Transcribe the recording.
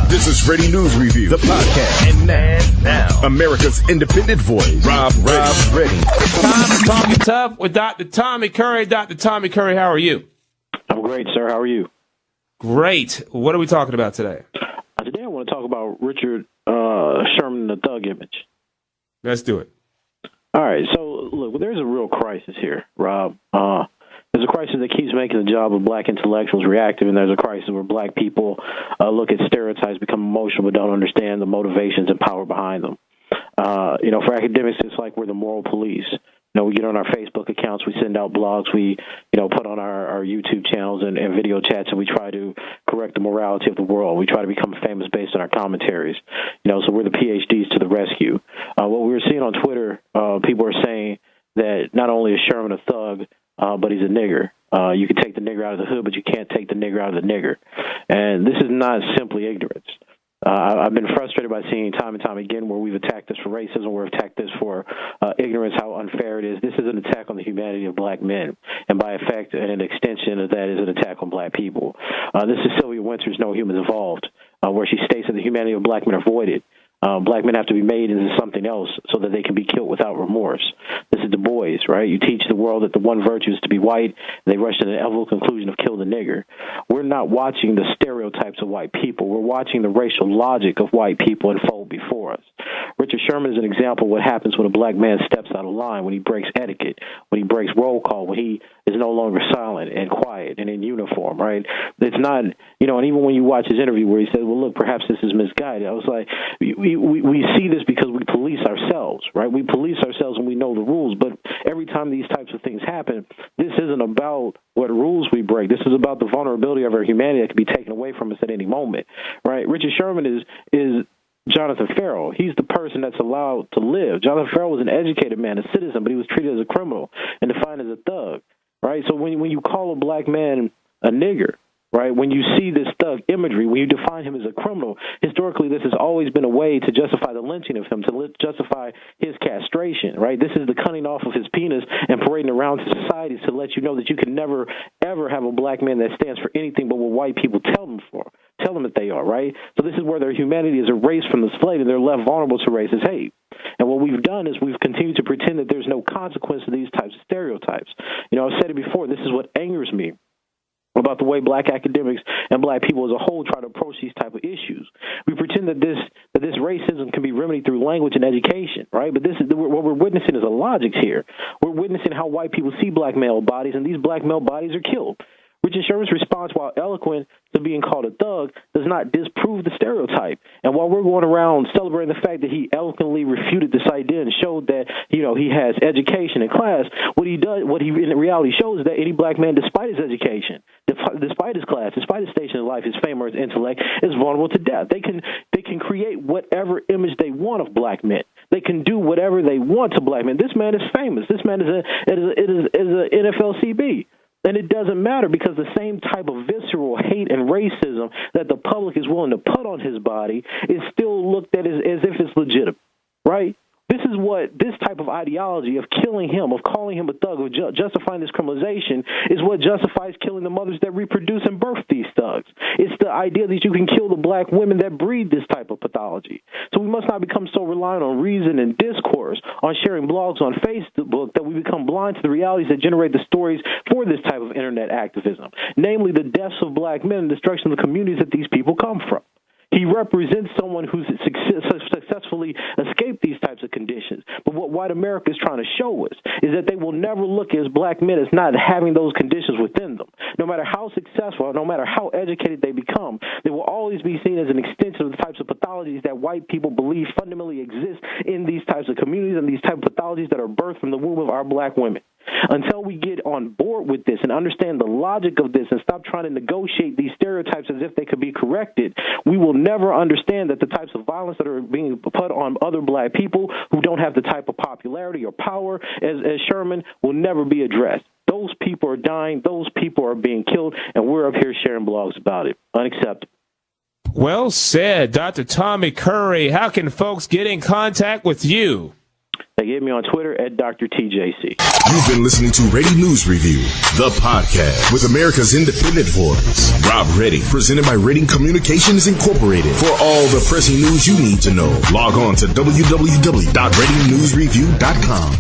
This is Ready News Review, the podcast. And now, America's independent voice, Rob Ready. Time to talk it tough with Dr. Tommy Curry. Dr. Tommy Curry, how are you? I'm great, sir. How are you? Great. What are we talking about today? Today I want to talk about Richard Sherman and the thug image. Let's do it. All right. So, look, there's a real crisis here, Rob. There's a crisis that keeps making the job of black intellectuals reactive, and there's a crisis where black people look at stereotypes, become emotional, but don't understand the motivations and power behind them. For academics, it's like we're the moral police. We get on our Facebook accounts, we send out blogs, we, put on our YouTube channels and video chats, and we try to correct the morality of the world. We try to become famous based on our commentaries. So we're the PhDs to the rescue. What we were seeing on Twitter, people are saying that not only is Sherman a thug, but he's a nigger. You can take the nigger out of the hood, but you can't take the nigger out of the nigger. And this is not simply ignorance. I've been frustrated by seeing time and time again where we've attacked this for racism, we've attacked this for ignorance, how unfair it is. This is an attack on the humanity of black men, and by effect and an extension of that is an attack on black people. This is Sylvia Wynter's No Humans Evolved, where she states that the humanity of black men are voided. Black men have to be made into something else so that they can be killed without remorse. This is Du Bois, right? You teach the world that the one virtue is to be white. They rush to the inevitable conclusion of kill the nigger. We're not watching the stereotypes of white people. We're watching the racial logic of white people unfold before us. Richard Sherman is an example of what happens when a black man steps out of line, when he breaks etiquette, when he breaks roll call, when he is no longer silent and quiet and in uniform, right? It's not, and even when you watch his interview where he said, well, look, perhaps this is misguided. I was like, we see this because we police ourselves, right? We police ourselves and we know the rules, but every time these types of things happen, this isn't about what rules we break. This is about the vulnerability of our humanity that can be taken away from us at any moment, right? Richard Sherman is Jonathan Farrell. He's the person that's allowed to live. Jonathan Farrell was an educated man, a citizen, but he was treated as a criminal and defined as a thug, right? So when you call a black man a nigger, right, when you see this thug imagery, when you define him as a criminal, historically this has always been a way to justify the lynching of him, to justify his castration, right? This is the cutting off of his penis and parading around to society to let you know that you can never, ever have a black man that stands for anything but what white people tell them that they are, right? So this is where their humanity is erased from the slate and they're left vulnerable to racist hate. And what we've done is we've continued to pretend that there's no consequence to these types of stereotypes. I've said it before, this is what angers me about the way black academics and black people as a whole try to approach these type of issues. We pretend that this racism can be remedied through language and education, right? But what we're witnessing is a logic here. We're witnessing how white people see black male bodies, and these black male bodies are killed. Richard Sherman's response, while eloquent to being called a thug, does not disprove the stereotype. And while we're going around celebrating the fact that he eloquently refuted this idea and showed that, he has education and class, what he in reality shows is that any black man, despite his education, despite his class, despite his station in life, his fame or his intellect, is vulnerable to death. They can create whatever image they want of black men. They can do whatever they want to black men. This man is famous. This man is an NFL CB. And it doesn't matter because the same type of visceral hate and racism that the public is willing to put on his body is still looked at as if it's legitimate, right? This is what this type of ideology of killing him, of calling him a thug, of justifying this criminalization is what justifies killing the mothers that reproduce and birth these thugs. It's the idea that you can kill the black women that breed this type of pathology. So we must not become so reliant on reason and discourse, on sharing blogs on Facebook, that we become blind to the realities that generate the stories for this type of internet activism, namely the deaths of black men and destruction of the communities that these people come from. He represents someone who's successfully escaped these types of conditions. But what white America is trying to show us is that they will never look at black men as not having those conditions within them. No matter how successful, no matter how educated they become, they will always be seen as an extension of the types of pathologies that white people believe fundamentally exist in these types of communities and these types of pathologies that are birthed from the womb of our black women. Until we get on board with this and understand the logic of this and stop trying to negotiate these stereotypes as if they could be corrected, we will never understand that the types of violence that are being put on other black people who don't have the type of popularity or power as Sherman will never be addressed. Those people are dying. Those people are being killed, and we're up here sharing blogs about it. Unacceptable. Well said, Dr. Tommy Curry. How can folks get in contact with you? They get me on Twitter at Dr. TJC. You've been listening to Ready News Review, the podcast with America's independent voice. Rob Reddy, presented by Redding Communications Incorporated. For all the pressing news you need to know, log on to www.readingnewsreview.com.